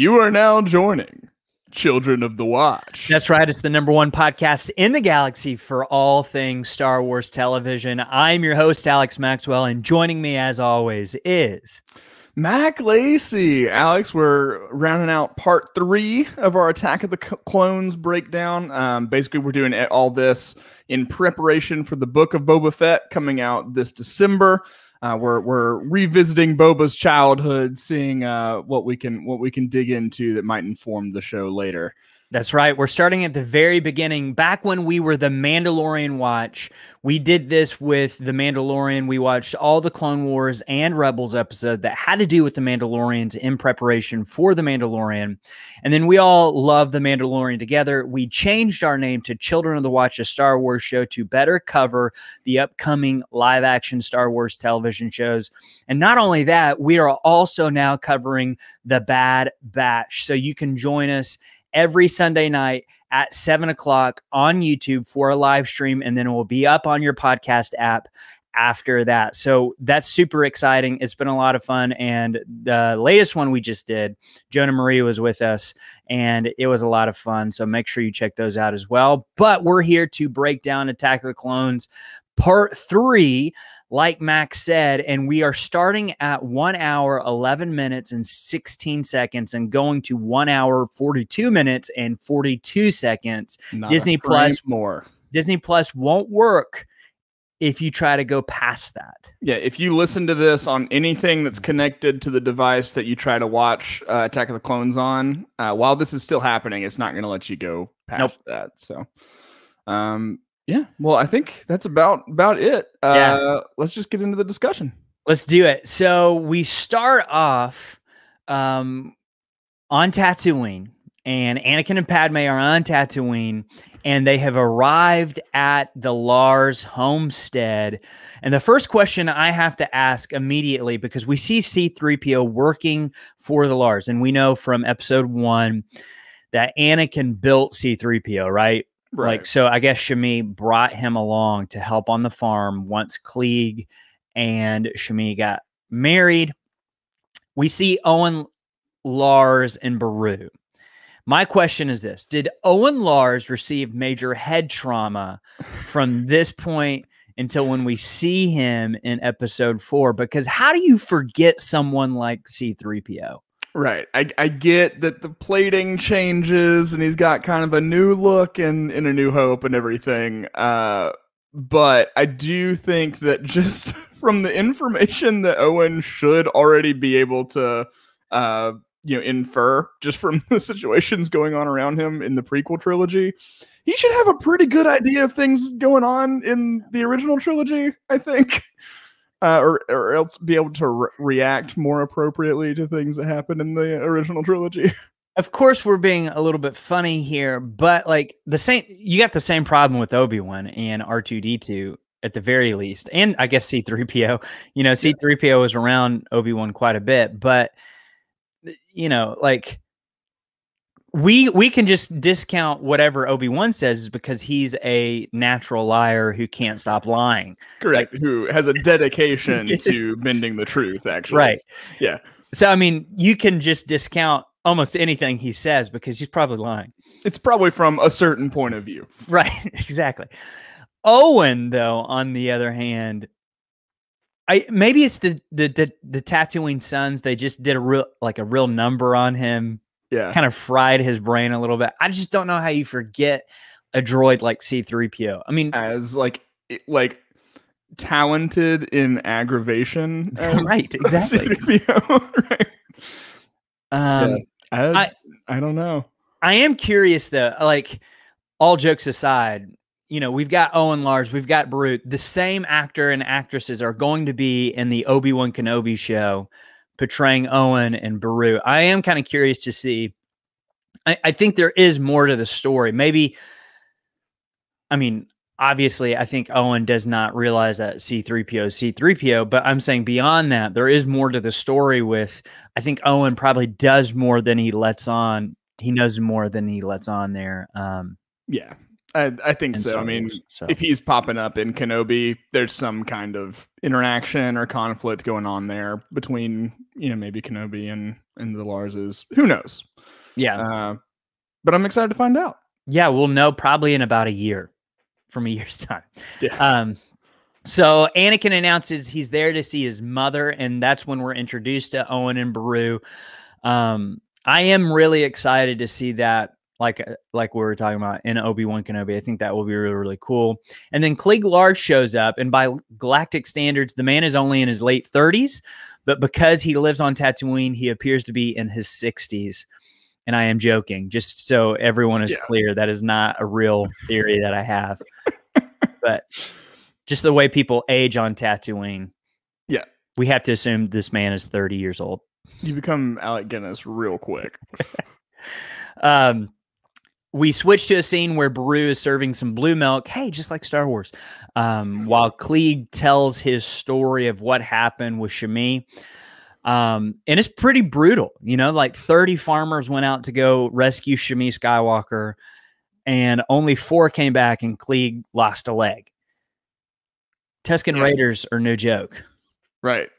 You are now joining Children of the Watch. That's right. It's the #1 podcast in the galaxy for all things Star Wars television. I'm your host, Alex Maxwell, and joining me, as always, is Mac Lacey. Alex, we're rounding out part 3 of our Attack of the Clones breakdown. Basically, we're doing all this in preparation for the Book of Boba Fett coming out this December. We're revisiting Boba's childhood, seeing what we can dig into that might inform the show later. That's right. We're starting at the very beginning. Back when we were the Mandalorian Watch, we did this with the Mandalorian. We watched all the Clone Wars and Rebels episode that had to do with the Mandalorians in preparation for the Mandalorian. And then we all loved the Mandalorian together. We changed our name to Children of the Watch, a Star Wars show, to better cover the upcoming live-action Star Wars television shows. And not only that, we are also now covering the Bad Batch. So you can join us every Sunday night at 7 o'clock on YouTube for a live stream, and then it will be up on your podcast app after that. So that's super exciting. It's been a lot of fun. And the latest one we just did, Jonah Marie was with us, and it was a lot of fun. So make sure you check those out as well. But we're here to break down Attack of the Clones Part 3, like Max said, and we are starting at 1 hour, 11 minutes, and 16 seconds and going to 1 hour, 42 minutes, and 42 seconds. Disney Plus won't work if you try to go past that. Yeah, if you listen to this on anything that's connected to the device that you try to watch Attack of the Clones on, while this is still happening, it's not going to let you go past that. So, yeah, well, I think that's about it. Let's just get into the discussion. Let's do it. So we start off on Tatooine, and Anakin and Padme are on Tatooine, and they have arrived at the Lars homestead. And the first question I have to ask immediately, because we see C-3PO working for the Lars, and we know from episode 1 that Anakin built C-3PO, right? Right. So I guess Shmi brought him along to help on the farm once Klieg and Shmi got married. We see Owen, Lars, and Beru. My question is this: did Owen Lars receive major head trauma from this point until when we see him in episode 4? Because how do you forget someone like C-3PO? Right. I get that the plating changes and he's got kind of a new look in A New Hope and everything. But I do think that just from the information that Owen should already be able to, infer just from the situations going on around him in the prequel trilogy, he should have a pretty good idea of things going on in the original trilogy, I think. Or else be able to react more appropriately to things that happen in the original trilogy. Of course, we're being a little bit funny here, but like you got the same problem with Obi-Wan and R2-D2 at the very least, and I guess C-3PO. C-3PO was around Obi-Wan quite a bit, but we can just discount whatever Obi-Wan says because he's a natural liar who can't stop lying. Correct. Who has a dedication to bending the truth, actually. Right. Yeah. So, I mean, you can just discount almost anything he says because he's probably lying. It's probably from a certain point of view. Right. Exactly. Owen, though, on the other hand, maybe it's the Tatooine Sons. They just did a real number on him. Yeah. Kind of fried his brain a little bit. I just don't know how you forget a droid like C-3PO. I mean, as like talented in aggravation. Right, exactly. C-3PO, right. I don't know. I am curious though, like all jokes aside, we've got Owen Lars, we've got Beru. The same actor and actresses are going to be in the Obi-Wan Kenobi show portraying Owen and Beru. I am kind of curious to see. I think there is more to the story. Maybe, obviously, I think Owen does not realize that C-3PO is C-3PO, but I'm saying beyond that, there is more to the story with, I think Owen probably does more than he lets on. He knows more than he lets on there. Yeah. I think so. I mean, if he's popping up in Kenobi, there's some kind of interaction or conflict going on there between, maybe Kenobi and in the Larses. Who knows? Yeah. But I'm excited to find out. Yeah, we'll know probably in about a year, from a year's time. Yeah. So Anakin announces he's there to see his mother, and that's when we're introduced to Owen and Beru. I am really excited to see that, like we were talking about in Obi-Wan Kenobi. I think that will be really, really cool. And then Klieg Lars shows up, and by galactic standards, the man is only in his late 30s, but because he lives on Tatooine, he appears to be in his 60s. And I am joking, just so everyone is clear. That is not a real theory that I have. But just the way people age on Tatooine. Yeah. We have to assume this man is 30 years old. You become Alec Guinness real quick. We switch to a scene where Beru is serving some blue milk. Hey, just like Star Wars. While Klieg tells his story of what happened with Shmi. And it's pretty brutal. You know, like 30 farmers went out to go rescue Shmi Skywalker, and only 4 came back, and Klieg lost a leg. Tusken Raiders are no joke. Right.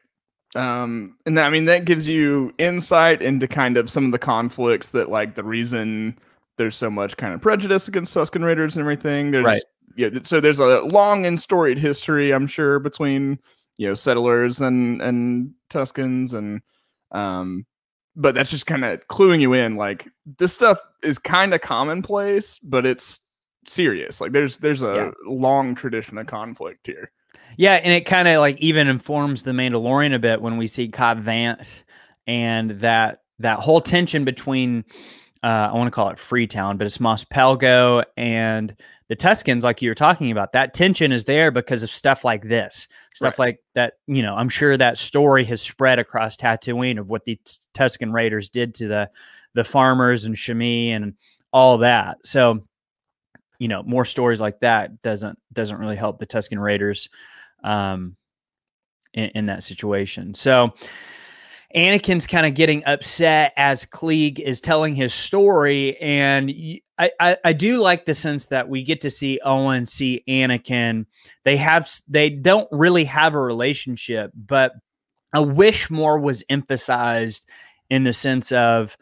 And that, I mean, that gives you insight into kind of some of the conflicts that, like, the reason there's so much kind of prejudice against Tusken Raiders and everything. There's, so there's a long and storied history, I'm sure, between, settlers and Tuskens, and but that's just kind of cluing you in, like, this stuff is kind of commonplace, but it's serious. Like, there's a long tradition of conflict here. Yeah, and it kind of like even informs the Mandalorian a bit when we see Cobb Vanth and that whole tension between I want to call it Freetown, but it's Mos Pelgo and the Tuskens, like you were talking about. That tension is there because of stuff like this, stuff like that. I'm sure that story has spread across Tatooine of what the Tusken Raiders did to the farmers and Shmi and all that. So, more stories like that doesn't really help the Tusken Raiders in that situation. So Anakin's kind of getting upset as Klieg is telling his story, and I do like the sense that we get to see Owen see Anakin. They don't really have a relationship, but I wish more was emphasized in the sense of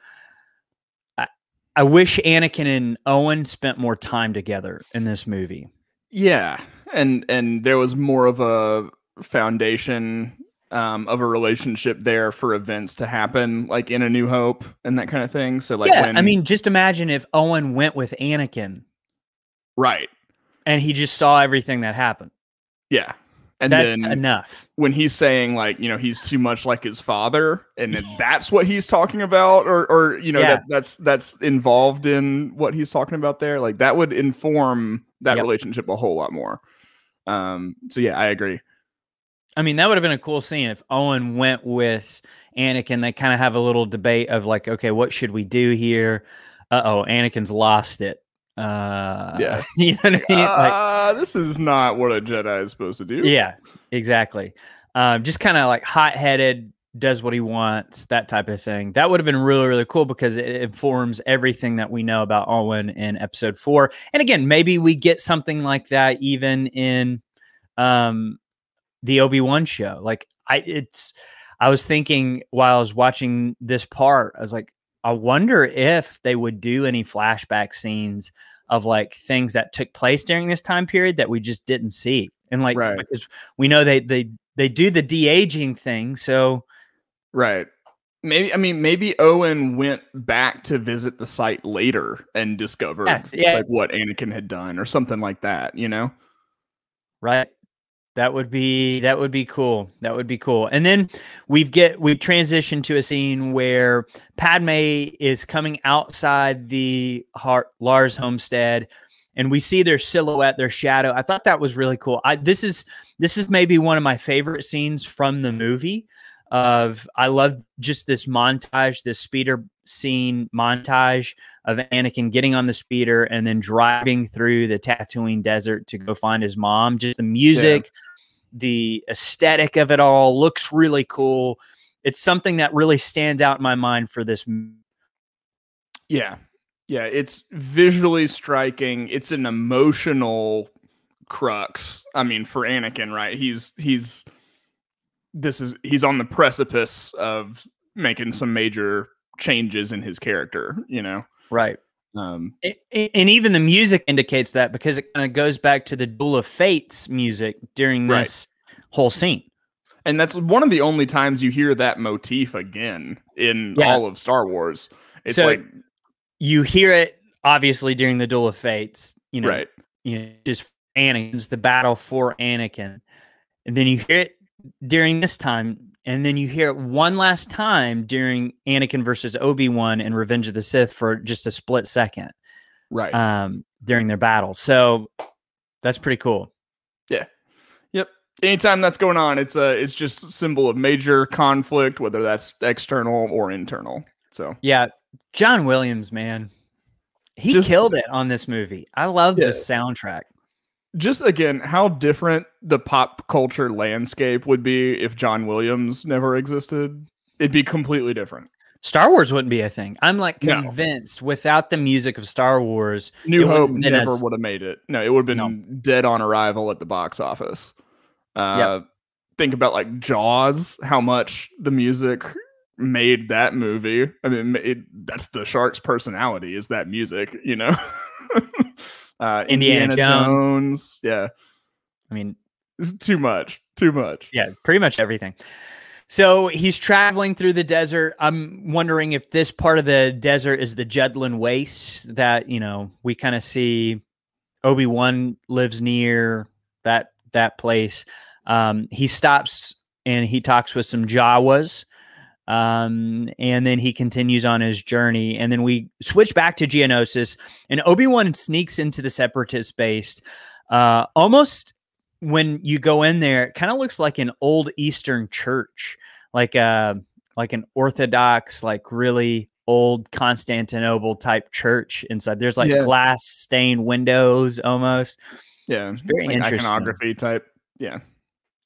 I wish Anakin and Owen spent more time together in this movie. Yeah, and there was more of a foundation of a relationship there for events to happen, like in A New Hope and that kind of thing. So, like, I mean, just imagine if Owen went with Anakin, right, and he just saw everything that happened. Yeah, and that's then enough. When he's saying, like, he's too much like his father, and that's what he's talking about, or that's involved in what he's talking about there. Like, that would inform that relationship a whole lot more. So yeah, I agree. I mean, that would have been a cool scene if Owen went with Anakin. They kind of have a little debate of like, okay, what should we do here? Anakin's lost it. You know what I mean? Like, this is not what a Jedi is supposed to do. Yeah, exactly. Just kind of like hot-headed, does what he wants, that type of thing. That would have been really, really cool because it informs everything that we know about Owen in Episode 4. And again, maybe we get something like that even in the Obi-Wan show. Like, I was thinking while I was watching this part, I was like, I wonder if they would do any flashback scenes of like things that took place during this time period that we just didn't see. And like, because we know they do the de-aging thing. So, maybe Owen went back to visit the site later and discovered like what Anakin had done or something like that, Right. That would be cool. That would be cool. And then we transition to a scene where Padme is coming outside the Lars homestead, and we see their silhouette, their shadow. I thought that was really cool. This is maybe one of my favorite scenes from the movie. I love just this montage, this speeder scene montage of Anakin getting on the speeder and then driving through the Tatooine desert to go find his mom. Just the music, the aesthetic of it all looks really cool. It's something that really stands out in my mind for this movie. Yeah, it's visually striking. It's an emotional crux. I mean, for Anakin, right? He's on the precipice of making some major changes in his character, you know? Right. And even the music indicates that, because it kind of goes back to the Duel of Fates music during this whole scene. And that's one of the only times you hear that motif again in all of Star Wars. It's so like you hear it obviously during the Duel of Fates, you know, right. You know, just Anakin's the battle for Anakin. And then you hear it during this time, and then you hear it one last time during Anakin versus Obi-Wan and Revenge of the Sith for just a split second. Right. During their battle. So that's pretty cool. Yeah. Yep. Anytime that's going on, it's just a symbol of major conflict, whether that's external or internal. So yeah, John Williams, man, he killed it on this movie. I love this soundtrack. Just again, how different the pop culture landscape would be if John Williams never existed. It'd be completely different. Star Wars wouldn't be a thing. I'm like convinced without the music of Star Wars, New Hope never would have made it. No, it would have been dead on arrival at the box office. Think about like Jaws, how much the music made that movie. I mean, that's the shark's personality, is that music, you know? Indiana Jones. Yeah. I mean, it's too much. Yeah, pretty much everything. So he's traveling through the desert. I'm wondering if this part of the desert is the Jedlin Waste that, you know, we kind of see Obi-Wan lives near that place. He stops and he talks with some Jawas. And then he continues on his journey. And then we switch back to Geonosis, and Obi-Wan sneaks into the Separatist base. Almost when you go in there, it kind of looks like an old Eastern church, like an Orthodox, like really old Constantinople type church inside. There's like glass stained windows almost. Yeah. It's very like interesting. Iconography type. Yeah.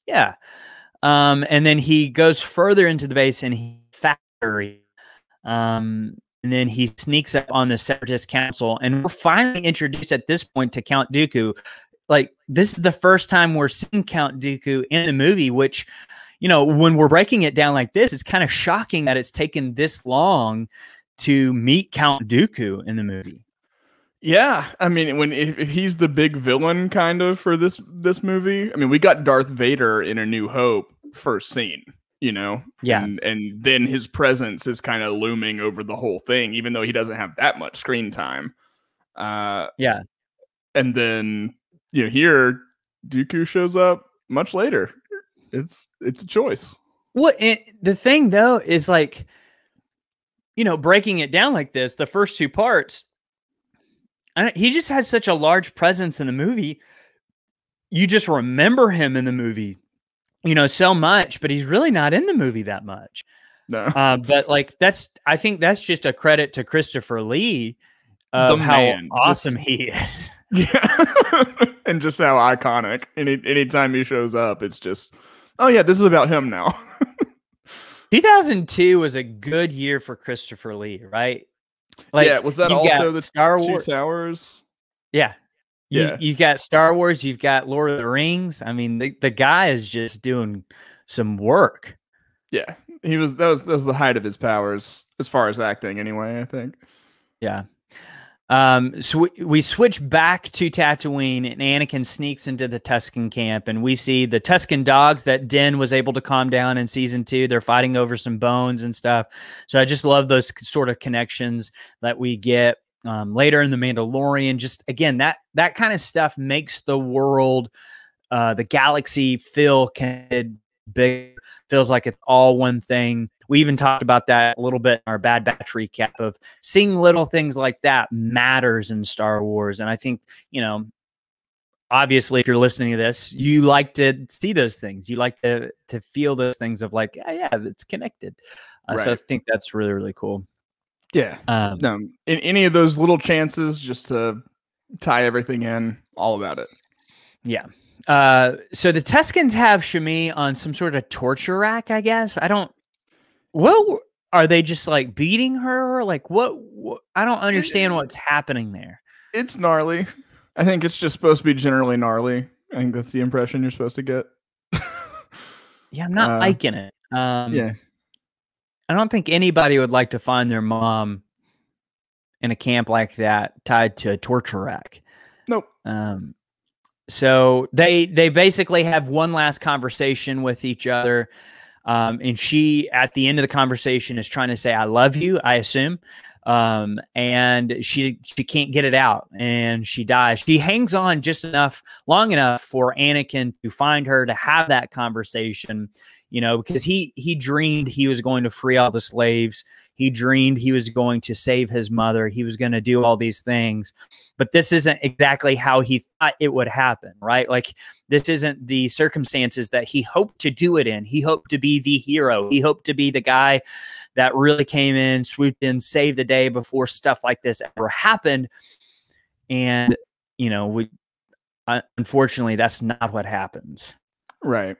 Yeah. And then he goes further into the base and he factory. And then he sneaks up on the Separatist Council, and we're finally introduced at this point to Count Dooku. Like, this is the first time we're seeing Count Dooku in the movie, which, you know, when we're breaking it down like this, it's kind of shocking that it's taken this long to meet Count Dooku in the movie. Yeah, I mean, if he's the big villain kind of for this movie, I mean, we got Darth Vader in A New Hope first scene, you know? Yeah. And then his presence is kind of looming over the whole thing, even though he doesn't have that much screen time. Yeah. And then, you know, here Dooku shows up much later. It's a choice. Well, the thing though is, like, you know, breaking it down like this, the first two parts, he just has such a large presence in the movie. You just remember him in the movie, you know, so much, but he's really not in the movie that much. No. But like, I think that's just a credit to Christopher Lee of how awesome he is. Yeah. And just how iconic. Anytime he shows up, it's just, oh yeah, this is about him now. 2002 was a good year for Christopher Lee, right? Like, yeah, was that also the Star Wars? Two Towers? Yeah. You got Star Wars, you've got Lord of the Rings. I mean, the guy is just doing some work. Yeah. That was the height of his powers as far as acting anyway, I think. Yeah. So we switch back to Tatooine, and Anakin sneaks into the Tusken camp, and we see the Tusken dogs that Din was able to calm down in season 2. They're fighting over some bones and stuff. So I just love those sort of connections that we get later in The Mandalorian. Just again, that kind of stuff makes the world, the galaxy feel big, feels like it's all one thing. We even talked about that a little bit in our Bad Batch recap of seeing little things like that matters in Star Wars. And I think, you know, obviously if you're listening to this, you like to see those things. You like to feel those things of like, yeah, it's connected. Right. So I think that's really, really cool. Yeah. No, in any of those little chances just to tie everything in, all about it. Yeah. So the Tuskens have Shmi on some sort of torture rack, I guess. Well, are they just like beating her? Like what I don't understand what's happening there. It's gnarly. I think it's just supposed to be generally gnarly. I think that's the impression you're supposed to get. Yeah, I'm not liking it. Yeah. I don't think anybody would like to find their mom in a camp like that tied to a torture rack. Nope. So they basically have one last conversation with each other. And she, at the end of the conversation, is trying to say, I love you, I assume. And she can't get it out, and she dies. She hangs on just long enough for Anakin to find her, to have that conversation, because he dreamed he was going to free all the slaves. He dreamed he was going to save his mother. He was going to do all these things, but this isn't exactly how he thought it would happen, right? Like, this isn't the circumstances that he hoped to do it in. He hoped to be the hero. He hoped to be the guy that really came in, swooped in, saved the day before stuff like this ever happened. And, unfortunately, that's not what happens. Right.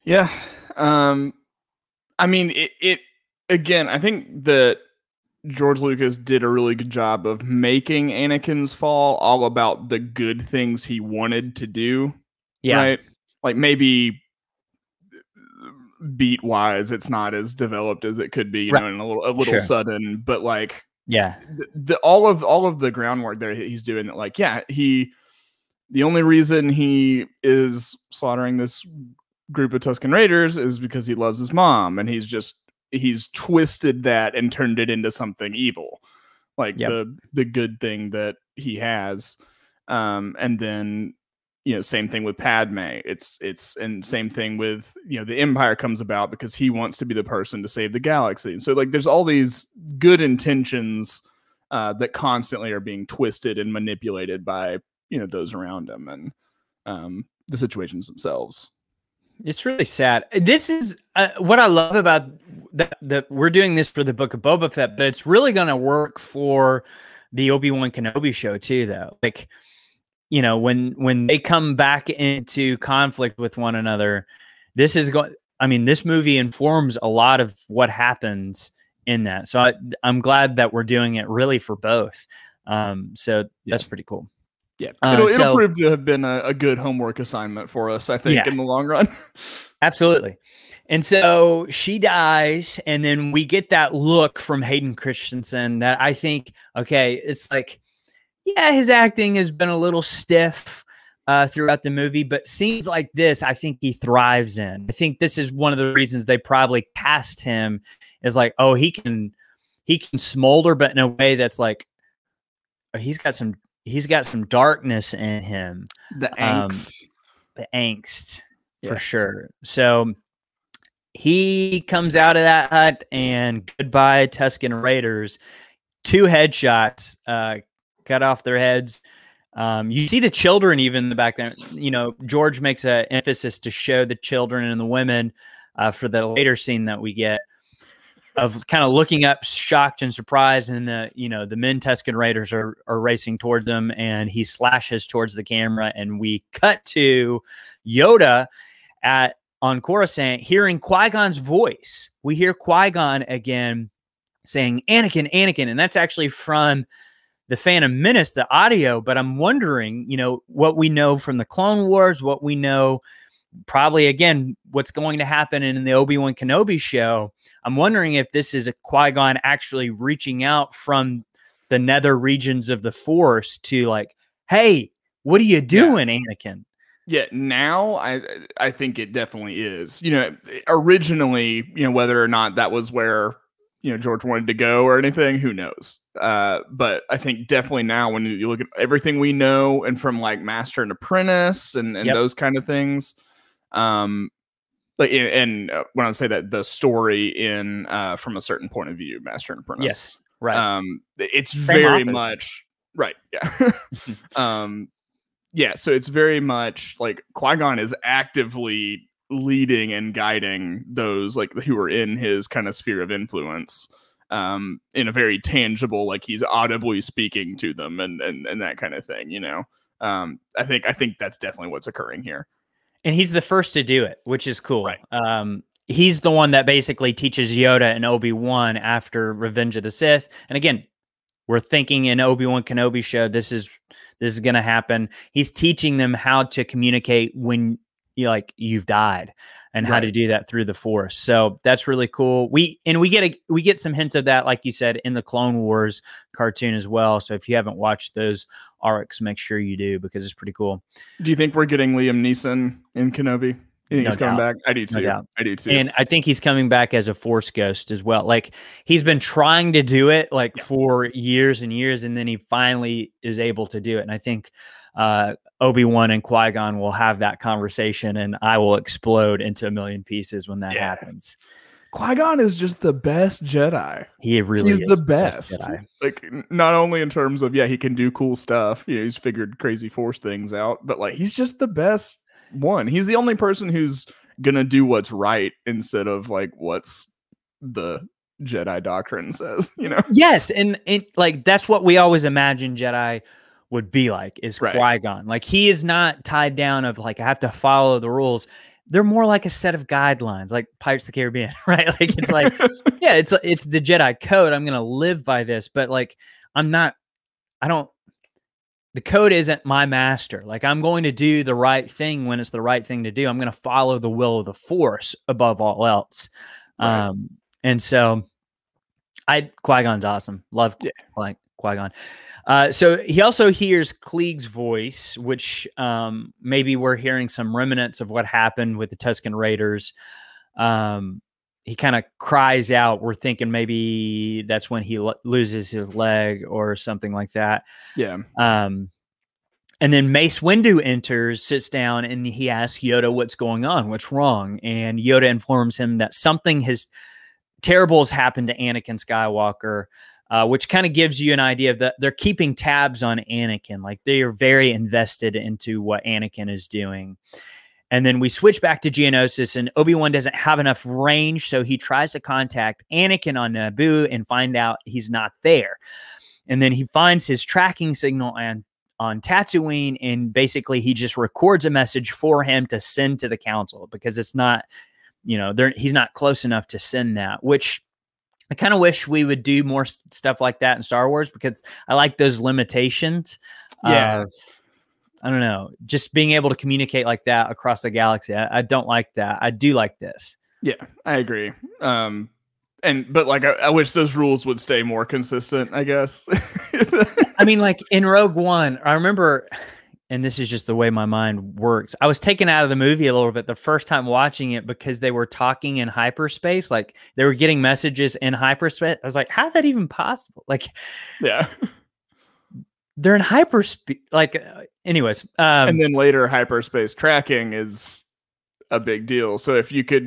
Yeah. I mean, it again, I think that George Lucas did a really good job of making Anakin's fall all about the good things he wanted to do. Yeah. Right. Like, maybe beat wise, it's not as developed as it could be, right. And a little sure. sudden, but like, yeah, all of the groundwork there he's doing that. Like, yeah, the only reason he is slaughtering this group of Tusken Raiders is because he loves his mom, and he's twisted that and turned it into something evil, like the good thing that he has. And then, same thing with Padme. And same thing with, the Empire comes about because he wants to be the person to save the galaxy. So like, there's all these good intentions that constantly are being twisted and manipulated by, those around him, and the situations themselves. It's really sad. This is what I love about that we're doing this for the Book of Boba Fett, but it's really going to work for the Obi-Wan Kenobi show too, though. Like, when they come back into conflict with one another, this movie informs a lot of what happens in that. So I'm glad that we're doing it really for both. So that's pretty cool. Yeah, it'll prove to have been a good homework assignment for us, I think, in the long run. Absolutely. And so she dies, and then we get that look from Hayden Christensen that I think, okay, it's like, yeah, his acting has been a little stiff throughout the movie, but scenes like this, I think he thrives in. I think this is one of the reasons they probably cast him, is like, oh, he can smolder, but in a way that's like, he's got some darkness in him. The angst for sure. So he comes out of that hut, and goodbye Tusken Raiders. 2 headshots, cut off their heads. You see the children even in the back there. George makes an emphasis to show the children and the women for the later scene that we get, of kind of looking up, shocked and surprised, and the men Tusken Raiders are racing towards them, and he slashes towards the camera, and we cut to Yoda on Coruscant, hearing Qui-Gon's voice. We hear Qui-Gon again saying, "Anakin, Anakin," and that's actually from the Phantom Menace, the audio. But I'm wondering, what we know from the Clone Wars, what we know probably, again, what's going to happen in the Obi-Wan Kenobi show. I'm wondering if this is a Qui-Gon actually reaching out from the nether regions of the Force to like, hey, what are you doing, Anakin? Yeah, now I think it definitely is. Originally, whether or not that was where, George wanted to go or anything, who knows? But I think definitely now, when you look at everything we know, and from like Master and Apprentice and those kind of things, like, and when I say that, the story in from a certain point of view, Master and Apprentice, yes, right, it's same very author. Much right, yeah, so it's very much like Qui-Gon is actively leading and guiding those like who are in his kind of sphere of influence, in a very tangible, like he's audibly speaking to them and that kind of thing. I think that's definitely what's occurring here. And he's the first to do it, which is cool. Right. He's the one that basically teaches Yoda and Obi-Wan after Revenge of the Sith. And again, we're thinking in Obi-Wan Kenobi show, this is going to happen. He's teaching them how to communicate when you've died, and how to do that through the Force. So that's really cool. We get some hints of that, like you said, in the Clone Wars cartoon as well. So if you haven't watched those arcs, make sure you do, because it's pretty cool. Do you think we're getting Liam Neeson in Kenobi? You think he's coming back? I do too. No doubt. I do too. And I think he's coming back as a Force ghost as well. Like, he's been trying to do it for years and years, and then he finally is able to do it. And I think Obi-Wan and Qui-Gon will have that conversation, and I will explode into a million pieces when that happens. Qui-Gon is just the best Jedi. He's the best Jedi. Like, not only in terms of, he can do cool stuff. He's figured crazy Force things out, but like, he's just the best one. He's the only person who's gonna do what's right instead of like what's the Jedi doctrine says, Yes, and like, that's what we always imagine Jedi would be like, is Qui-Gon. Like, he is not tied down of like, I have to follow the rules. They're more like a set of guidelines, like Pirates of the Caribbean, right? Like, it's like, it's the Jedi code. I'm gonna live by this, but like, the code isn't my master. Like, I'm going to do the right thing when it's the right thing to do. I'm going to follow the will of the Force above all else. Right. And so Qui-Gon's awesome. Love Qui-Gon. So he also hears Klieg's voice, which maybe we're hearing some remnants of what happened with the Tusken Raiders. He kind of cries out. We're thinking maybe that's when he loses his leg or something like that. Yeah. And then Mace Windu enters, sits down, and he asks Yoda what's going on, what's wrong. And Yoda informs him that something terrible has happened to Anakin Skywalker, which kind of gives you an idea of that they're keeping tabs on Anakin. Like, they are very invested into what Anakin is doing. And then we switch back to Geonosis, and Obi-Wan doesn't have enough range, so he tries to contact Anakin on Naboo and find out he's not there. And then he finds his tracking signal on Tatooine, and basically he just records a message for him to send to the council, because it's not, he's not close enough to send that, which I kind of wish we would do more stuff like that in Star Wars, because I like those limitations. I don't know, just being able to communicate like that across the galaxy. I don't like that. I do like this. Yeah, I agree. But like, I wish those rules would stay more consistent, I guess. I mean, like in Rogue One, I remember, and this is just the way my mind works, I was taken out of the movie a little bit the first time watching it, because they were talking in hyperspace. Like, they were getting messages in hyperspace. I was like, how's that even possible? Like, yeah. They're in hyperspace. Like, anyways. And then later, hyperspace tracking is a big deal. So if you could,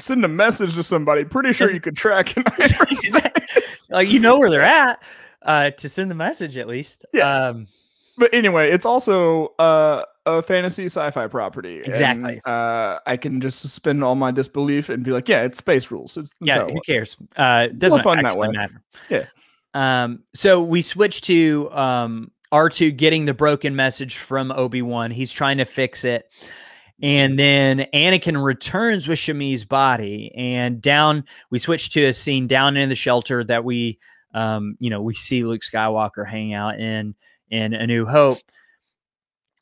send a message to somebody, pretty sure you could track in hyperspace. Like, where they're at to send the message at least. Yeah. But anyway, it's also a fantasy sci-fi property. Exactly. And, I can just suspend all my disbelief and be like, it's space rules. Who cares? Doesn't fun that way. Matter. Yeah. So we switch to R2 getting the broken message from Obi-Wan. He's trying to fix it. And then Anakin returns with Shami's body, and we switch to a scene down in the shelter that we see Luke Skywalker hang out in A New Hope.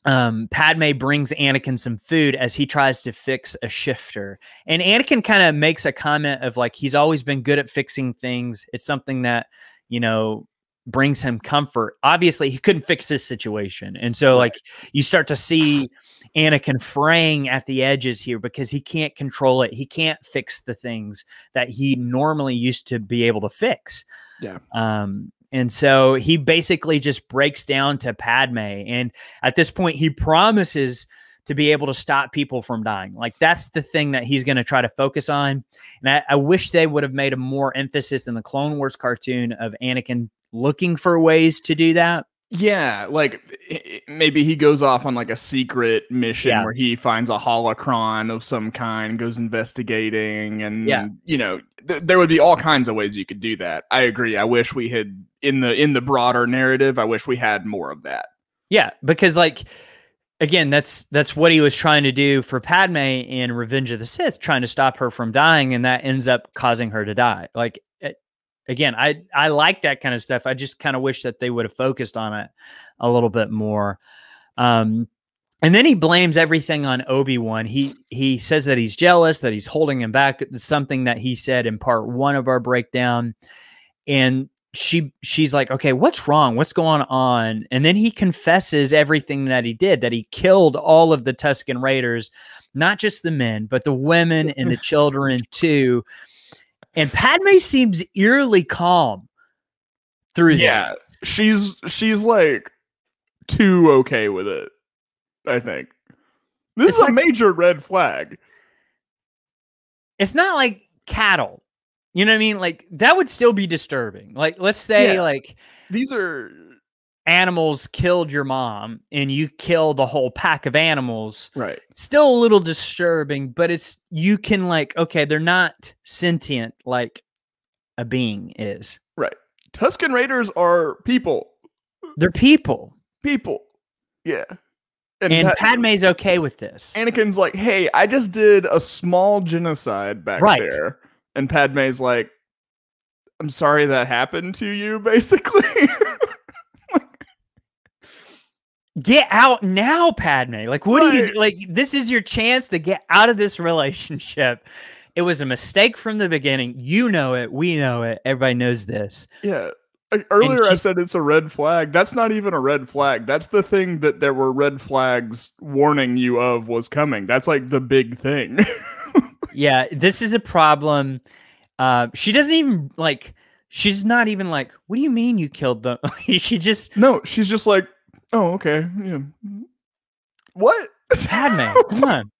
Padme brings Anakin some food as he tries to fix a shifter. And Anakin kind of makes a comment of like, he's always been good at fixing things. It's something that, brings him comfort. Obviously, he couldn't fix this situation. And so like, you start to see Anakin fraying at the edges here, because he can't control it. He can't fix the things that he normally used to be able to fix. Yeah. And so he basically just breaks down to Padme. And at this point, he promises to be able to stop people from dying. Like, that's the thing that he's going to try to focus on. And I wish they would have made a more emphasis in the Clone Wars cartoon of Anakin looking for ways to do that. Yeah, like maybe he goes off on like a secret mission where he finds a holocron of some kind, goes investigating, and there would be all kinds of ways you could do that. I agree. I wish we had in the broader narrative. I wish we had more of that. Yeah, because like, again, that's what he was trying to do for Padme in Revenge of the Sith, trying to stop her from dying, and that ends up causing her to die. Like, again, I like that kind of stuff. I just kind of wish that they would have focused on it a little bit more. And then he blames everything on Obi-Wan. He says that he's jealous, that he's holding him back. It's something that he said in part 1 of our breakdown. And she's like, okay, what's wrong? What's going on? And then he confesses everything that he did, that he killed all of the Tusken Raiders, not just the men, but the women and the children too. And Padme seems eerily calm through this. She's like too okay with it, I think. This is a major red flag. It's not like cattle. You know what I mean? Like, that would still be disturbing. Like, let's say, like, these are animals killed your mom and you kill the whole pack of animals. Right. Still a little disturbing, but you can, like, okay, they're not sentient like a being is. Right. Tusken Raiders are people. They're people. People. Yeah. And Padme's okay with this. Anakin's like, hey, I just did a small genocide back there. And Padme's like, I'm sorry that happened to you, basically. Get out now, Padme. Like, what do you, like, this is your chance to get out of this relationship. It was a mistake from the beginning. You know it. We know it. Everybody knows this. Yeah. Earlier I said it's a red flag. That's not even a red flag. That's the thing that there were red flags warning you of was coming. That's like the big thing. Yeah, this is a problem. She doesn't even like, she's not even like, what do you mean you killed them? She's just like, oh, okay. Yeah. What? Padme, come on.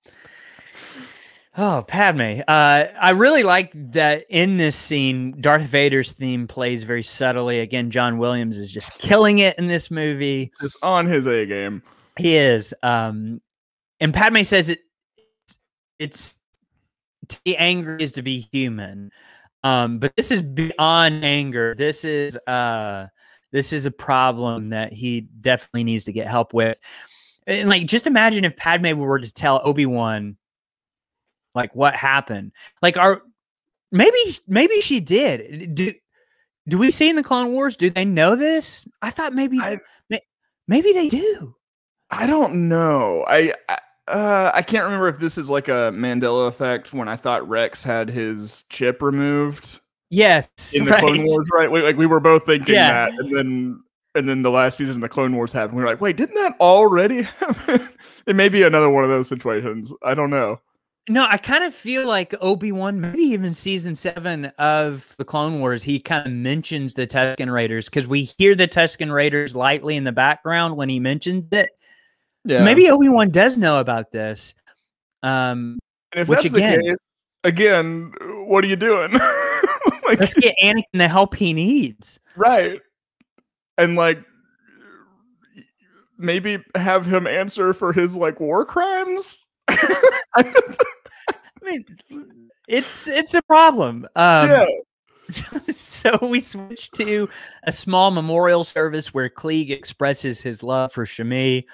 Oh, Padme. I really like that in this scene, Darth Vader's theme plays very subtly. Again, John Williams is just killing it in this movie. Just on his A game. He is. And Padme says it's to be angry is to be human. But this is beyond anger. This is a problem that he definitely needs to get help with. And like, just imagine if Padme were to tell Obi-Wan, like, what happened. Like, maybe she did. Do we see in the Clone Wars? Do they know this? I thought maybe they do. I don't know. I can't remember if this is like a Mandela effect when I thought Rex had his chip removed. Yes, in the Clone Wars, right? We were both thinking that, and then the last season of the Clone Wars happened. We were like, wait, didn't that already happen? It may be another one of those situations. I don't know. No, I kind of feel like Obi-Wan, maybe even season 7 of the Clone Wars, he kind of mentions the Tusken Raiders because we hear the Tusken Raiders lightly in the background when he mentions it. Yeah. Maybe Obi-Wan does know about this. And if that's the case, again, what are you doing? Like, let's get Anakin the help he needs. Right. And like, maybe have him answer for his like war crimes. I mean, it's a problem. So we switch to a small memorial service where Klieg expresses his love for Shmi.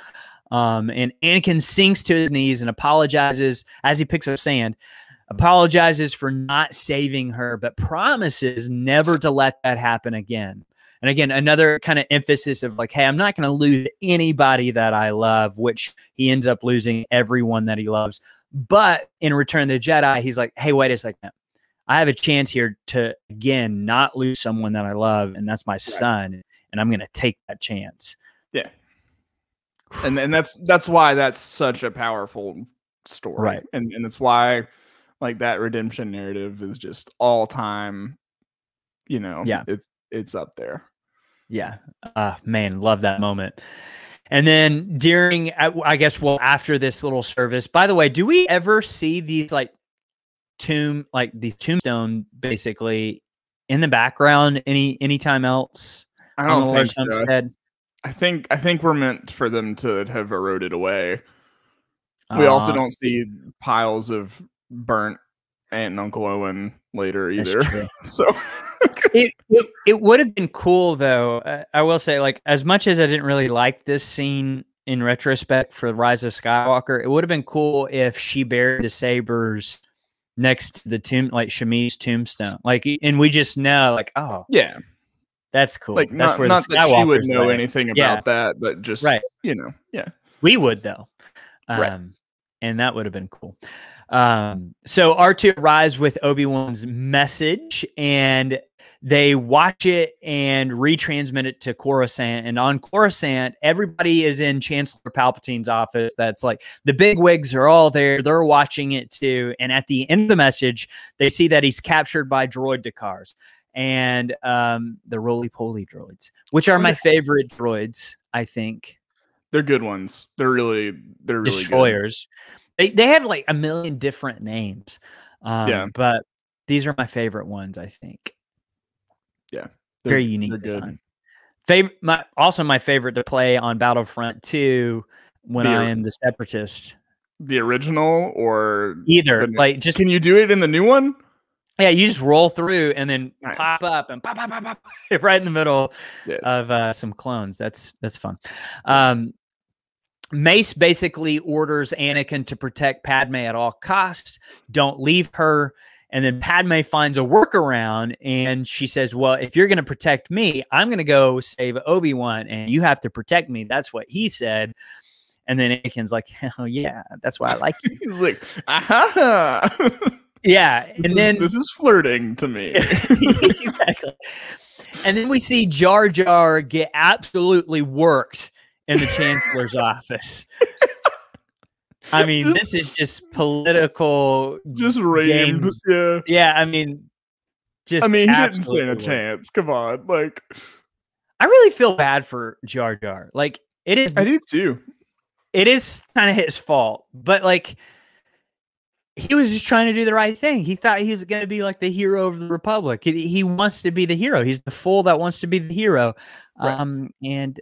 And Anakin sinks to his knees and apologizes as he picks up sand, apologizes for not saving her, but promises never to let that happen again. And again, another kind of emphasis of like, hey, I'm not going to lose anybody that I love, which he ends up losing everyone that he loves. But in Return of the Jedi, he's like, hey, wait a second. I have a chance here to, again, not lose someone that I love, and that's my son, and I'm going to take that chance. Yeah. And that's why that's such a powerful story. Right. And it's why like that redemption narrative is just all time, you know, it's up there. Yeah. Man, love that moment. And then during, I guess, well, after this little service, by the way, do we ever see these like these tombstone basically in the background anytime else? I don't think so. I think we're meant for them to have eroded away. We also don't see piles of burnt Aunt and Uncle Owen later either. So it would have been cool though. I will say, like, as much as I didn't really like this scene in retrospect for Rise of Skywalker, it would have been cool if she buried the sabers next to the tomb, like Shami's tombstone. Like, and we just know, like, oh yeah, That's cool. Like, That's where not the that she would Skywalkers know live. anything Yeah. about that, but just, Right. yeah. We would though. Right. And that would have been cool. So R2 arrives with Obi-Wan's message, and they watch it and retransmit it to Coruscant. And on Coruscant, everybody is in Chancellor Palpatine's office. That's like the big wigs are all there. They're watching it too. And at the end of the message, they see that he's captured by droid Dakars and the roly-poly droids, which are my favorite droids, I think. They're good ones. They're really destroyers. Good. They have like a million different names. But these are my favorite ones, I think. Yeah. Very unique design. Also my favorite to play on Battlefront 2 when I am the Separatist. The original or either. Like, just can you do it in the new one? Yeah, you just roll through and then pop up and pop right in the middle of some clones. That's fun. Mace basically orders Anakin to protect Padme at all costs. Don't leave her. And then Padme finds a workaround, and she says, well, if you're going to protect me, I'm going to go save Obi-Wan, and you have to protect me. That's what he said. And then Anakin's like, hell yeah, that's why I like you. He's like, aha. Yeah. This is flirting to me. Exactly. And then we see Jar Jar get absolutely worked in the Chancellor's office. I mean, this is just political. Just rained. Yeah. Yeah. I mean, he didn't stand a chance. Come on. Like, I really feel bad for Jar Jar. Like, it is. I do too. It is kind of his fault, but like, he was just trying to do the right thing. He thought he was going to be like the hero of the Republic. He wants to be the hero. He's the fool that wants to be the hero. Right. And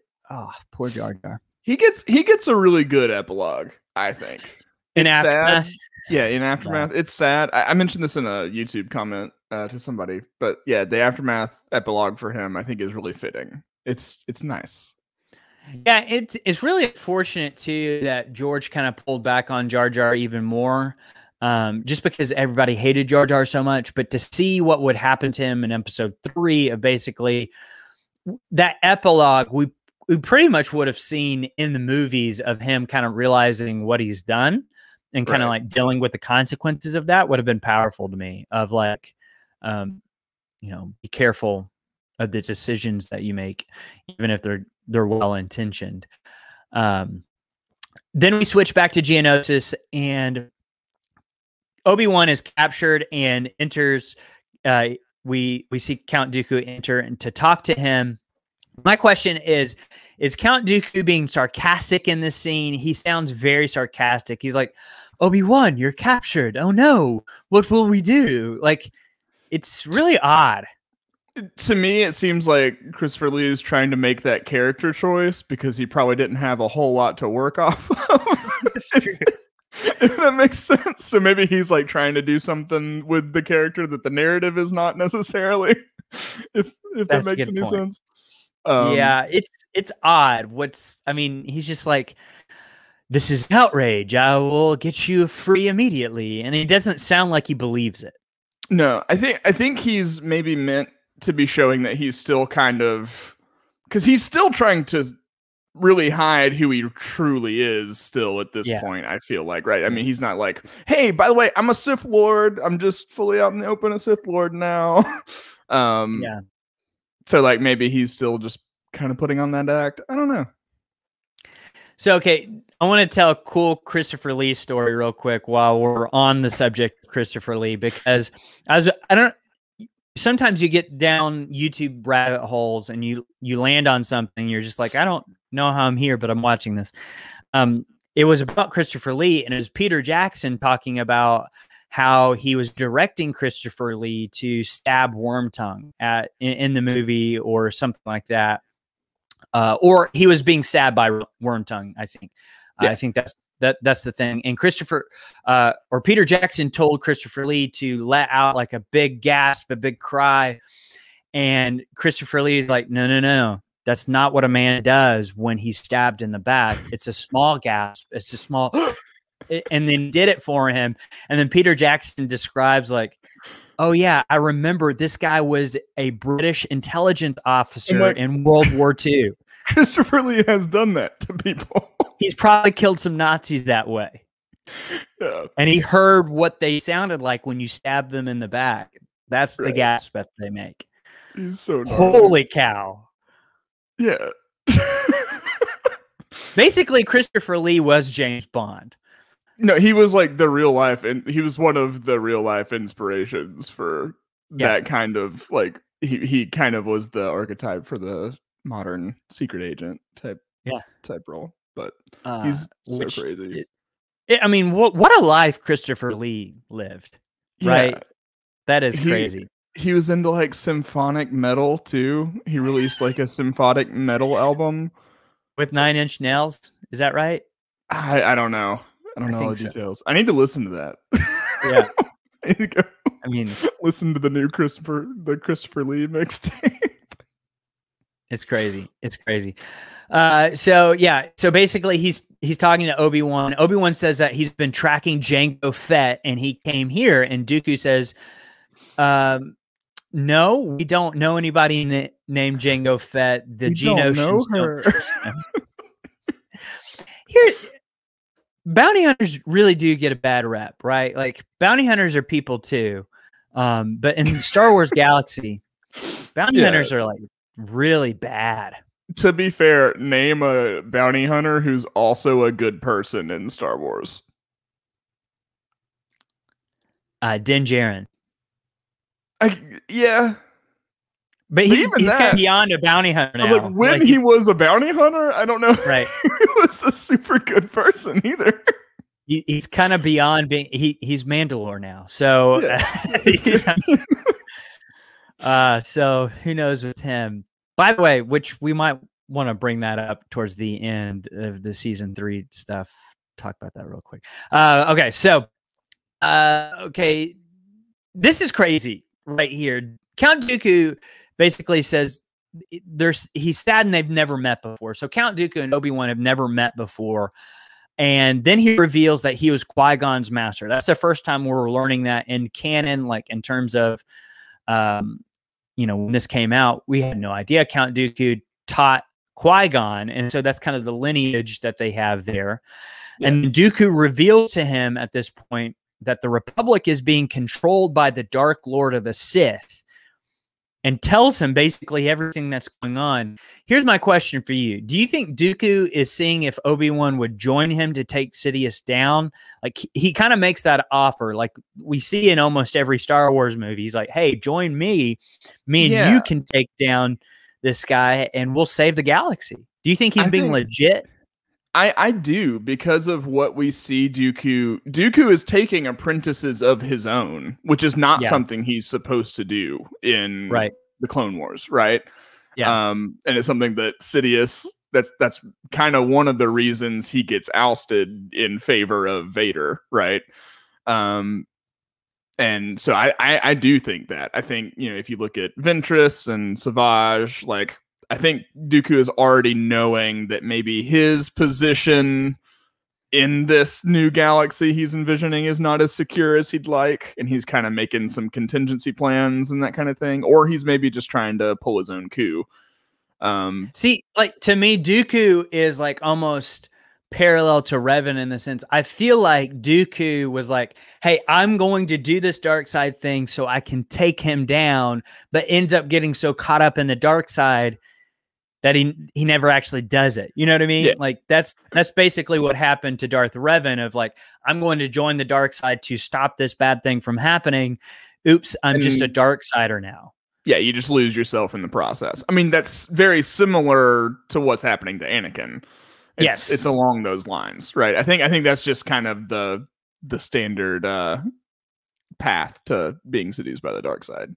poor Jar Jar. He gets a really good epilogue, I think. In Aftermath. Sad. Yeah, in Aftermath. Yeah. It's sad. I mentioned this in a YouTube comment to somebody, but yeah, the Aftermath epilogue for him, I think, is really fitting. It's nice. Yeah, it's really fortunate too that George kind of pulled back on Jar Jar even more. Just because everybody hated Jar Jar so much, but to see what would happen to him in episode 3 of basically that epilogue, we pretty much would have seen in the movies of him kind of realizing what he's done and kind of like dealing with the consequences of that would have been powerful to me of like, be careful of the decisions that you make, even if they're well-intentioned. Then we switch back to Geonosis, and Obi-Wan is captured and enters. We see Count Dooku enter and to talk to him. My question is Count Dooku being sarcastic in this scene? He sounds very sarcastic. He's like, Obi-Wan, you're captured. Oh no, what will we do? Like, it's really odd. To me, it seems like Christopher Lee is trying to make that character choice because he probably didn't have a whole lot to work off of. That's true. If that makes sense. So maybe he's like trying to do something with the character that the narrative is not necessarily. If that makes any sense. Yeah, it's odd. He's just like, this is outrage. I will get you free immediately. And he doesn't sound like he believes it. No, I think he's maybe meant to be showing that he's still kind of, because he's still trying to really hide who he truly is still at this point, I feel like, right? I mean, he's not like, hey, by the way, I'm a Sith Lord. I'm just fully out in the open, a Sith Lord now. Yeah. So like maybe he's still just kind of putting on that act. I don't know. So, okay, I want to tell a cool Christopher Lee story real quick while we're on the subject of Christopher Lee, because sometimes you get down YouTube rabbit holes and you land on something. You're just like, I don't know how I'm here, but I'm watching this. It was about Christopher Lee, and it was Peter Jackson talking about how he was directing Christopher Lee to stab Wormtongue in the movie or something like that. Or he was being stabbed by Wormtongue, I think. Yeah. I think that's the thing. And Peter Jackson told Christopher Lee to let out like a big gasp, a big cry. And Christopher Lee is like, no. That's not what a man does when he's stabbed in the back. It's a small gasp. It's a small, and then did it for him. And then Peter Jackson describes like, oh yeah, I remember this guy was a British intelligence officer in World War II. Christopher Lee has done that to people. He's probably killed some Nazis that way. Yeah. And he heard what they sounded like when you stab them in the back. That's the gasp that they make. He's so gnarly. Holy cow. Yeah. Basically, Christopher Lee was James Bond. No, he was like the real life, and he was one of the real life inspirations for that kind of like he kind of was the archetype for the modern secret agent type role. But he's so crazy. I mean, what a life Christopher Lee lived, right? That is crazy. He was into like symphonic metal too. He released like a symphonic metal album with 9 Inch Nails. Is that right? I don't know. I don't know all the details. I need to listen to that. Yeah. I need to go. I mean, listen to the new Christopher Lee mixtape. It's crazy. It's crazy. So basically he's talking to Obi-Wan. Obi-Wan says that he's been tracking Jango Fett and he came here, and Dooku says, no, we don't know anybody named Jango Fett. The Geonosians don't trust him. Here, bounty hunters really do get a bad rep, right? Like bounty hunters are people too. But in Star Wars Galaxy, bounty hunters are like really bad. To be fair, name a bounty hunter who's also a good person in Star Wars. Din Djarin. Yeah. But he's kind of beyond a bounty hunter now. I was like, when he was a bounty hunter, I don't know. Right. He was a super good person either. He's kind of beyond being, he's Mandalore now. So, so who knows with him. By the way, which we might want to bring that up towards the end of the season 3 stuff. Talk about that real quick. Okay. So, okay. This is crazy right here. Count Dooku basically says he's sad and they've never met before. So Count Dooku and Obi-Wan have never met before. And then he reveals that he was Qui-Gon's master. That's the first time we're learning that in canon, like in terms of, when this came out, we had no idea Count Dooku taught Qui-Gon. And so that's kind of the lineage that they have there. Yeah. And Dooku reveals to him at this point that the Republic is being controlled by the Dark Lord of the Sith, and tells him basically everything that's going on. Here's my question for you. Do you think Dooku is seeing if Obi-Wan would join him to take Sidious down? Like he kind of makes that offer. Like we see in almost every Star Wars movie. He's like, hey, join me. Me and you can take down this guy and we'll save the galaxy. Do you think he's being legit? I do, because of what we see. Dooku is taking apprentices of his own, which is not something he's supposed to do in the Clone Wars, right? Yeah. And it's something that Sidious, that's kind of one of the reasons he gets ousted in favor of Vader, right? And so I do think that. I think, if you look at Ventress and Savage, like, I think Dooku is already knowing that maybe his position in this new galaxy he's envisioning is not as secure as he'd like, and he's kind of making some contingency plans and that kind of thing, or he's maybe just trying to pull his own coup. See, like to me, Dooku is like almost parallel to Revan in the sense I feel like Dooku was like, hey, I'm going to do this dark side thing so I can take him down, but ends up getting so caught up in the dark side that he never actually does it. You know what I mean? Yeah. Like that's basically what happened to Darth Revan of like, I'm going to join the dark side to stop this bad thing from happening. Oops, I'm just a dark sider now. Yeah, you just lose yourself in the process. I mean, that's very similar to what's happening to Anakin. It's along those lines, right? I think that's just kind of the standard path to being seduced by the dark side.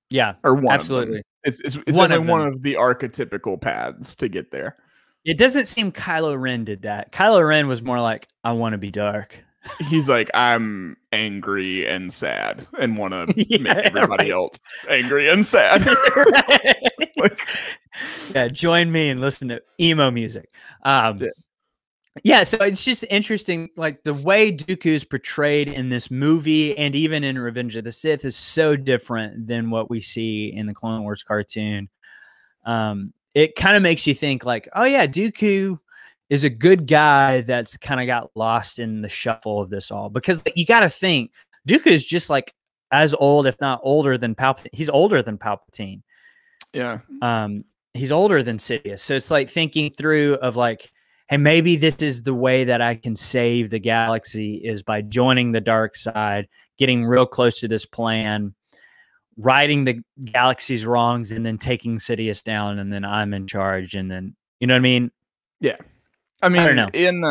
Yeah, or one absolutely. It's one of the archetypical paths to get there. It doesn't seem Kylo Ren did that. Kylo Ren was more like, I want to be dark. He's like, I'm angry and sad and want to make everybody else angry and sad. Like, join me and listen to emo music. Yeah, so it's just interesting, like the way Dooku is portrayed in this movie and even in Revenge of the Sith is so different than what we see in the Clone Wars cartoon. It kind of makes you think like, oh yeah, Dooku is a good guy that's kind of got lost in the shuffle of this all, because you got to think Dooku is just like as old, if not older than Palpatine. He's older than Palpatine. Yeah. He's older than Sidious. So it's like thinking through of like, hey, maybe this is the way that I can save the galaxy is by joining the dark side, getting real close to this plan, righting the galaxy's wrongs, and then taking Sidious down, and then I'm in charge, and then you know what I mean? Yeah. I mean, I don't know. In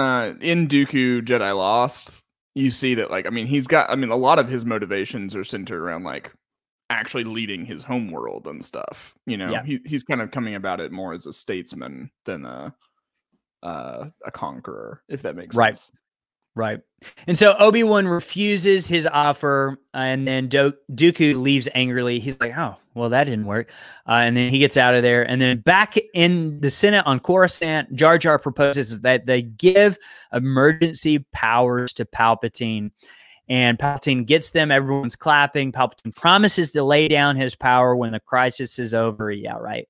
Dooku Jedi Lost, you see that like he's got a lot of his motivations are centered around like actually leading his home world and stuff. You know, Yeah. he's kind of coming about it more as a statesman than a conqueror, if that makes sense. Right. And so Obi-Wan refuses his offer, and then Dooku leaves angrily. He's like, oh, well, that didn't work. And then he gets out of there. And then back in the Senate on Coruscant, Jar Jar proposes that they give emergency powers to Palpatine. And Palpatine gets them. Everyone's clapping. Palpatine promises to lay down his power when the crisis is over. Yeah, right.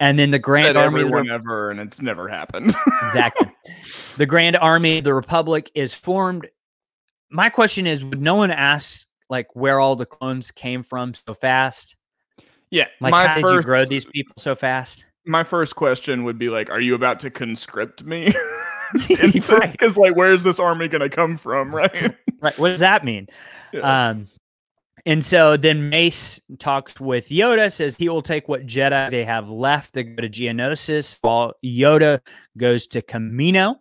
And then the Grand Army ever, and it's never happened. Exactly. The Grand Army of the Republic is formed. My question is, would no one ask like where all the clones came from so fast? Yeah. Like how did you grow these people so fast? My first question would be like, are you about to conscript me? Right. Because like, where's this army going to come from? Right. Right. What does that mean? Yeah. And so then Mace talks with Yoda, says he will take what Jedi they have left to go to Geonosis, while Yoda goes to Kamino.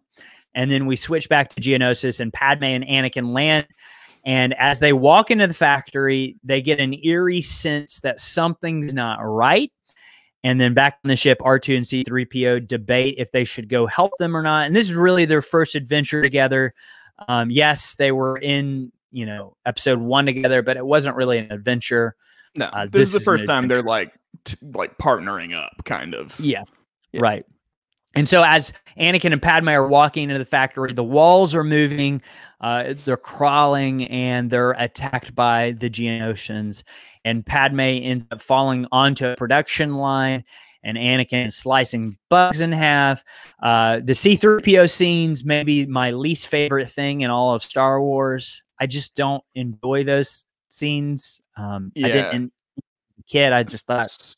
And then we switch back to Geonosis, and Padme and Anakin land. And as they walk into the factory, they get an eerie sense that something's not right. And then back on the ship, R2 and C-3PO debate if they should go help them or not. And this is really their first adventure together. Yes, they were in episode 1 together, but it wasn't really an adventure. No, this is the first time they're like partnering up, kind of. Yeah, right. And so as Anakin and Padme are walking into the factory, the walls are moving, they're crawling, and they're attacked by the Geonosians. And Padme ends up falling onto a production line, and Anakin is slicing bugs in half. The C-3PO scenes, maybe my least favorite thing in all of Star Wars. I just don't enjoy those scenes. I didn't. Kid, I just thought.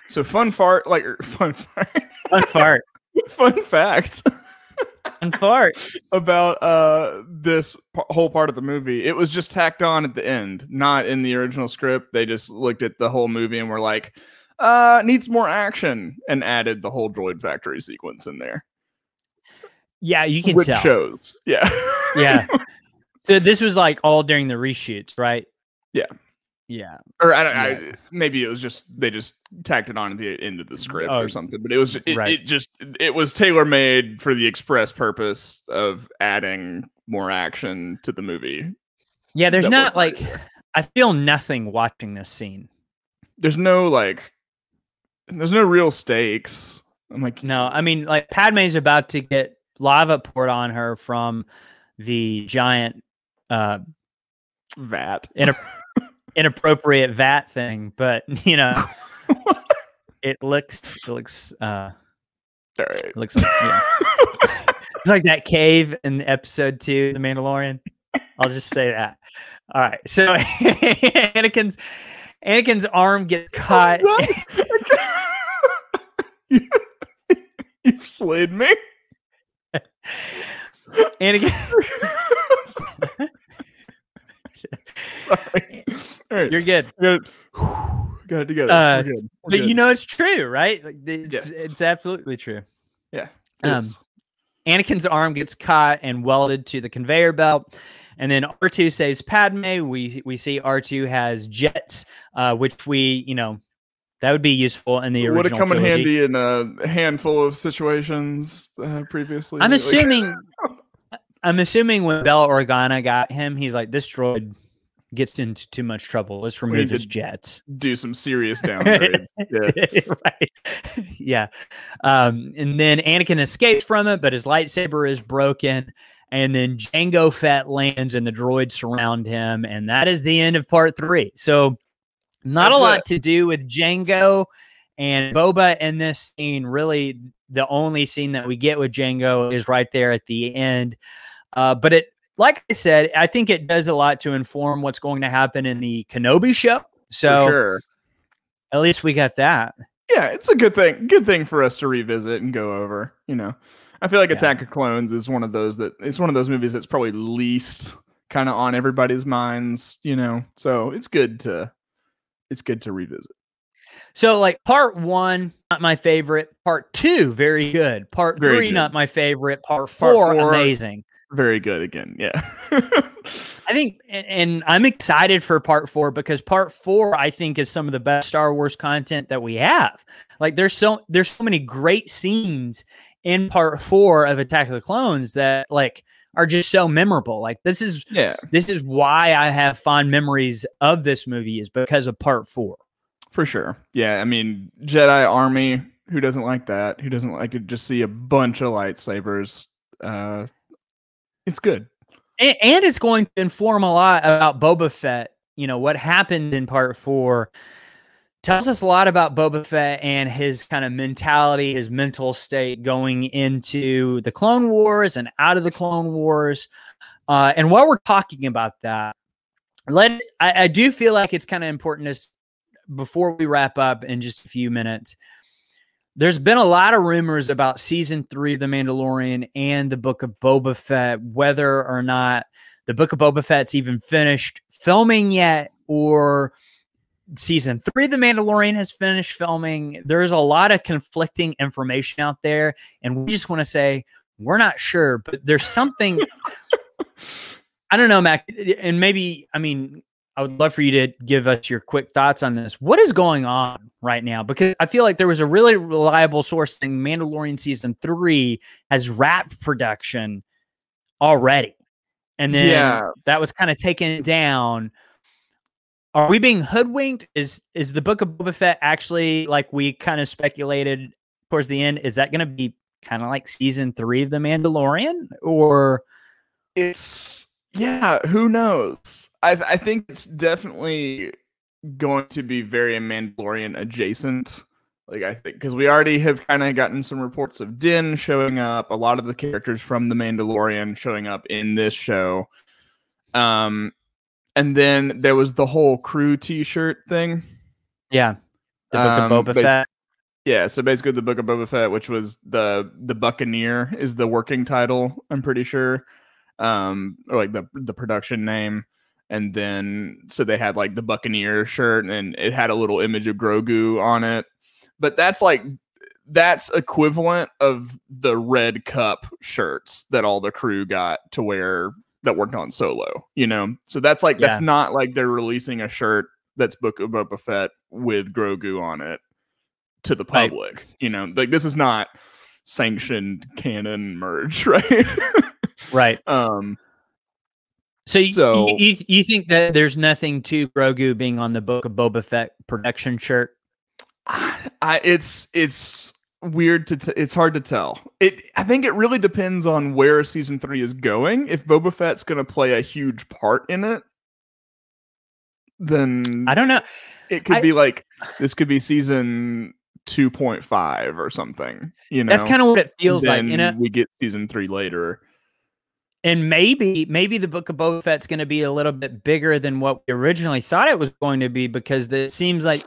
So fun fact. Fun fact about this whole part of the movie. It was just tacked on at the end, not in the original script. They just looked at the whole movie and were like, needs more action, and added the whole droid factory sequence in there. Yeah, you can Which tell. Shows. Yeah. Yeah. So this was like all during the reshoots, right? Yeah. Yeah. Or maybe it was just they just tacked it on at the end of the script or something. But it was it was tailor made for the express purpose of adding more action to the movie. Yeah, there's not like I feel nothing watching this scene. There's no real stakes. I'm like, no, I mean, like Padme's about to get lava poured on her from the giant vat. Inappropriate vat thing, but it looks all right. It looks like it's like that cave in episode 2 The Mandalorian. I'll just say that. All right, so Anakin's arm gets caught. You've slayed me. Anakin. Sorry. All right. You're good. Got it together. We're good. But it's true, right? Like, it's absolutely true. Yeah. Anakin's arm gets caught and welded to the conveyor belt. And then R2 saves Padme. We see R2 has jets, which that would be useful in the original would have come trilogy. in handy in a handful of situations previously. I'm assuming when Bell Organa got him, he's like, this droid gets into too much trouble. Let's We remove need his to jets. do some serious downgrades. Yeah. Right. Yeah. And then Anakin escapes from it, but his lightsaber is broken. And then Jango Fett lands and the droids surround him. And that is the end of part 3. So not a lot to do with Jango and Boba in this scene. Really, the only scene that we get with Jango is right there at the end. But it, like I said, I think it does a lot to inform what's going to happen in the Kenobi show. So For sure. At least we got that. Yeah, it's a good thing. Good thing for us to revisit and go over. You know, I feel like Attack of Clones is one of those movies that's probably least kind of on everybody's minds. You know, so it's good to revisit. So, like, part 1, not my favorite. Part 2, very good. Part 3, not my favorite. Part 4, amazing. Very good again. Yeah. I think, and I'm excited for part 4 because part 4, I think, is some of the best Star Wars content that we have. Like, there's so many great scenes in part 4 of Attack of the Clones that like are just so memorable. Like, this is why I have fond memories of this movie, is because of part 4. For sure. Yeah. I mean, Jedi Army. Who doesn't like that? Who doesn't like to just see a bunch of lightsabers? It's good. And it's going to inform a lot about Boba Fett. You know, what happened in part 4 tells us a lot about Boba Fett and his kind of mentality, his mental state going into the Clone Wars and out of the Clone Wars. And while we're talking about that, I do feel like it's kind of important before we wrap up in just a few minutes. There's been a lot of rumors about season 3 of The Mandalorian and the Book of Boba Fett, whether or not the Book of Boba Fett's even finished filming yet, or season 3 of The Mandalorian has finished filming. There's a lot of conflicting information out there, and we just want to say we're not sure, but there's something. I don't know, Mac, and maybe, I mean, I would love for you to give us your quick thoughts on this. What is going on right now? Because I feel like there was a really reliable source saying Mandalorian season 3 has wrapped production already. And then that was kind of taken down. Are we being hoodwinked? Is the Book of Boba Fett actually, like we kind of speculated towards the end, is that going to be kind of like season 3 of The Mandalorian? Or who knows? I think it's definitely going to be very Mandalorian adjacent. Like, I think, because we already have kind of gotten some reports of Din showing up, a lot of the characters from The Mandalorian showing up in this show. And then there was the whole crew t-shirt thing. Yeah. The Book of Boba Fett. Yeah, so basically the Book of Boba Fett, which was the Buccaneer, is the working title, I'm pretty sure. Or like the production name. And then so they had like the Buccaneer shirt, and it had a little image of Grogu on it. But that's equivalent of the red cup shirts that all the crew got to wear that worked on Solo, you know? So that's like, that's not like they're releasing a shirt that's Book of Boba Fett with Grogu on it to the public, right. You know, like this is not sanctioned canon merge, right? Right. So you think that there's nothing to Grogu being on the Book of Boba Fett production shirt? It's weird it's hard to tell. I think it really depends on where season 3 is going. If Boba Fett's going to play a huge part in it, then I don't know. It could be like, this could be season 2.5 or something, you know? That's kind of what it feels like. You know, we get season 3 later. And maybe the Book of Boba Fett's going to be a little bit bigger than what we originally thought it was going to be, because it seems like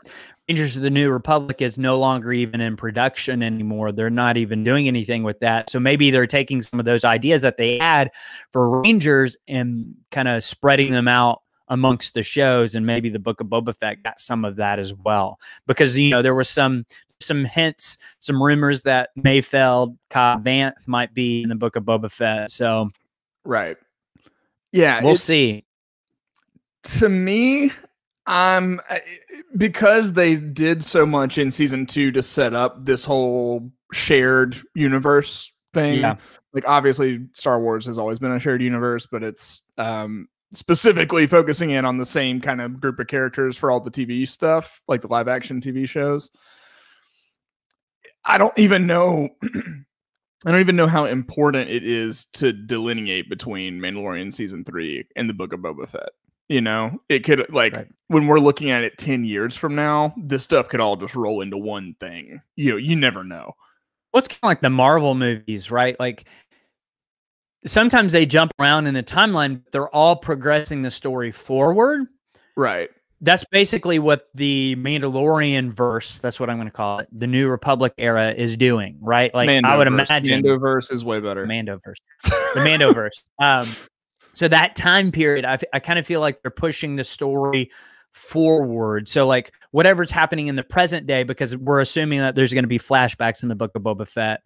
Rangers of the New Republic is no longer even in production anymore. They're not even doing anything with that. So maybe they're taking some of those ideas that they had for Rangers and kind of spreading them out amongst the shows, and maybe the Book of Boba Fett got some of that as well. Because, you know, there was some hints, some rumors that Mayfeld, Cobb Vanth might be in the Book of Boba Fett. So... Right. Yeah. We'll see. To me, because they did so much in season 2 to set up this whole shared universe thing. Yeah. Like, obviously Star Wars has always been a shared universe, but it's specifically focusing in on the same kind of group of characters for all the TV stuff, like the live action TV shows. I don't even know. I don't even know how important it is to delineate between Mandalorian season 3 and the Book of Boba Fett. You know, it could when we're looking at it 10 years from now, this stuff could all just roll into one thing. You never know. Well, it's kind of like the Marvel movies, right? Like sometimes they jump around in the timeline, but they're all progressing the story forward. Right. That's basically what the Mandalorian verse, that's what I'm going to call it, the New Republic era is doing, right? Like I would imagine Mandoverse is way better. Mandoverse. The Mandoverse. So that time period, I kind of feel like they're pushing the story forward. So like whatever's happening in the present day, because we're assuming that there's going to be flashbacks in the Book of Boba Fett.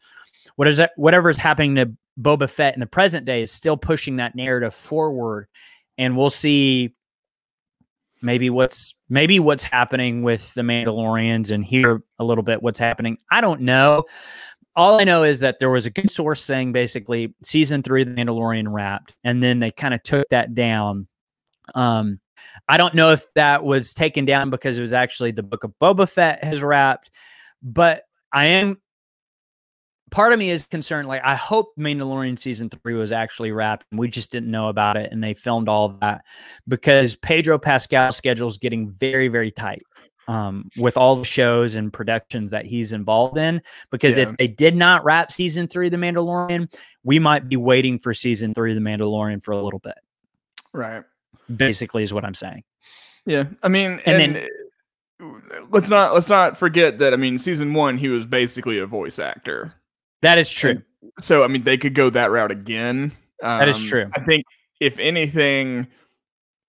Whatever's happening to Boba Fett in the present day is still pushing that narrative forward, and we'll see maybe what's happening with the Mandalorians and hear a little bit what's happening. I don't know. All I know is that there was a good source saying basically season 3 of The Mandalorian wrapped, and then they kind of took that down. I don't know if that was taken down because it was actually the Book of Boba Fett has wrapped, but part of me is concerned. Like, I hope Mandalorian season 3 was actually wrapped and we just didn't know about it and they filmed all of that, because Pedro Pascal's schedule is getting very, very tight. With all the shows and productions that he's involved in, because if they did not wrap season 3 of The Mandalorian, we might be waiting for season 3 of The Mandalorian for a little bit. Right. Basically is what I'm saying. Yeah. I mean, and then let's not forget that, I mean, season 1, he was basically a voice actor. That is true. And so, I mean, they could go that route again. That is true. I think if anything,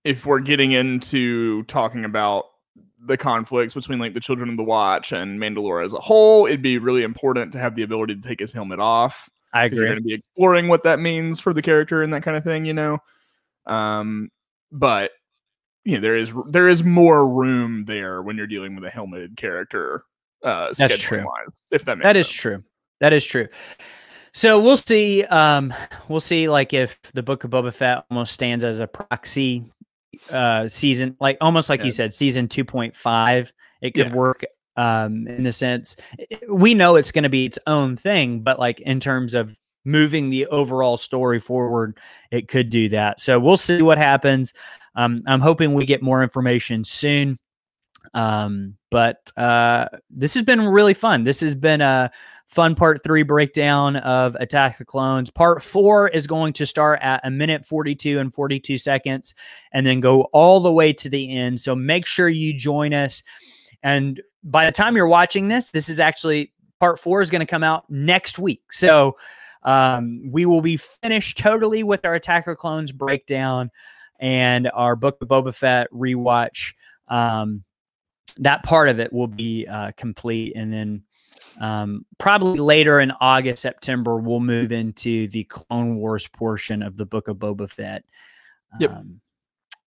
if we're getting into talking about the conflicts between like the Children of the Watch and Mandalore as a whole, it'd be really important to have the ability to take his helmet off. I agree. You're going to be exploring what that means for the character and that kind of thing, you know. But you know, there is more room there when you're dealing with a helmeted character. That's true. If that makes sense. That is true. That is true. So we'll see. We'll see, like, if the Book of Boba Fett almost stands as a proxy season, like almost like you said, season 2.5. It could work in the sense we know it's going to be its own thing, but like in terms of moving the overall story forward, it could do that. So we'll see what happens. I'm hoping we get more information soon. But this has been really fun. This has been a fun part 3 breakdown of Attack of the Clones. Part 4 is going to start at 1:42 and 42 seconds and then go all the way to the end. So make sure you join us. And by the time you're watching this, this is actually part 4 is going to come out next week. So we will be finished totally with our Attack of the Clones breakdown and our Book of Boba Fett rewatch. That part of it will be complete. And then probably later in August, September, we'll move into the Clone Wars portion of the Book of Boba Fett.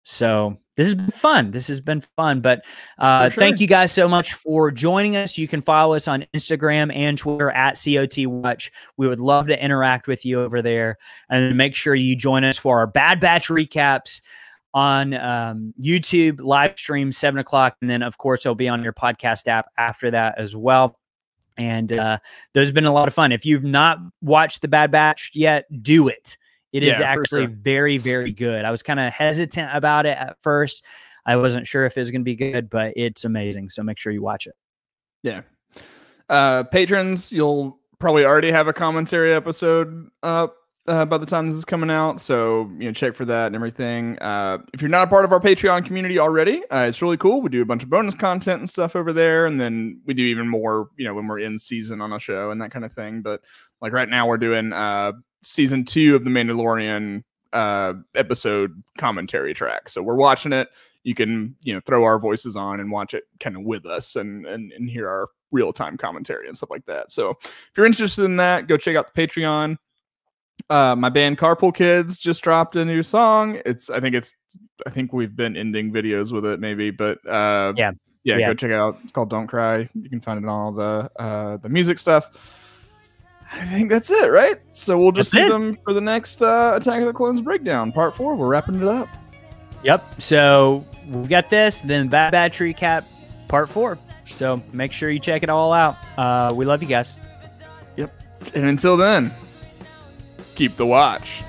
So this has been fun. This has been fun. But thank you guys so much for joining us. You can follow us on Instagram and Twitter at COT Watch. We would love to interact with you over there. And make sure you join us for our Bad Batch recaps on YouTube live stream 7 o'clock. And then, of course, it'll be on your podcast app after that as well. And those have been a lot of fun. If you've not watched the Bad Batch yet, do it. It is actually very, very good. I was kind of hesitant about it at first. I wasn't sure if it was going to be good, but it's amazing. So make sure you watch it. Yeah. Patrons, you'll probably already have a commentary episode up by the time this is coming out. So, you know, check for that and everything. If you're not a part of our Patreon community already, it's really cool. We do a bunch of bonus content and stuff over there. And then we do even more, you know, when we're in season on a show and that kind of thing. But like right now we're doing season 2 of The Mandalorian episode commentary track. So we're watching it. You can, you know, throw our voices on and watch it kind of with us and hear our real-time commentary and stuff like that. So if you're interested in that, go check out the Patreon. My band Carpool Kids just dropped a new song. I think we've been ending videos with it maybe, but go check it out. It's called Don't Cry. You can find it on all the music stuff. I think that's it, right? So we'll just see them for the next Attack of the Clones breakdown, part 4. We're wrapping it up. Yep. So we've got this, then Bad Batch Recap Part 4. So make sure you check it all out. We love you guys. Yep. And until then, keep the watch.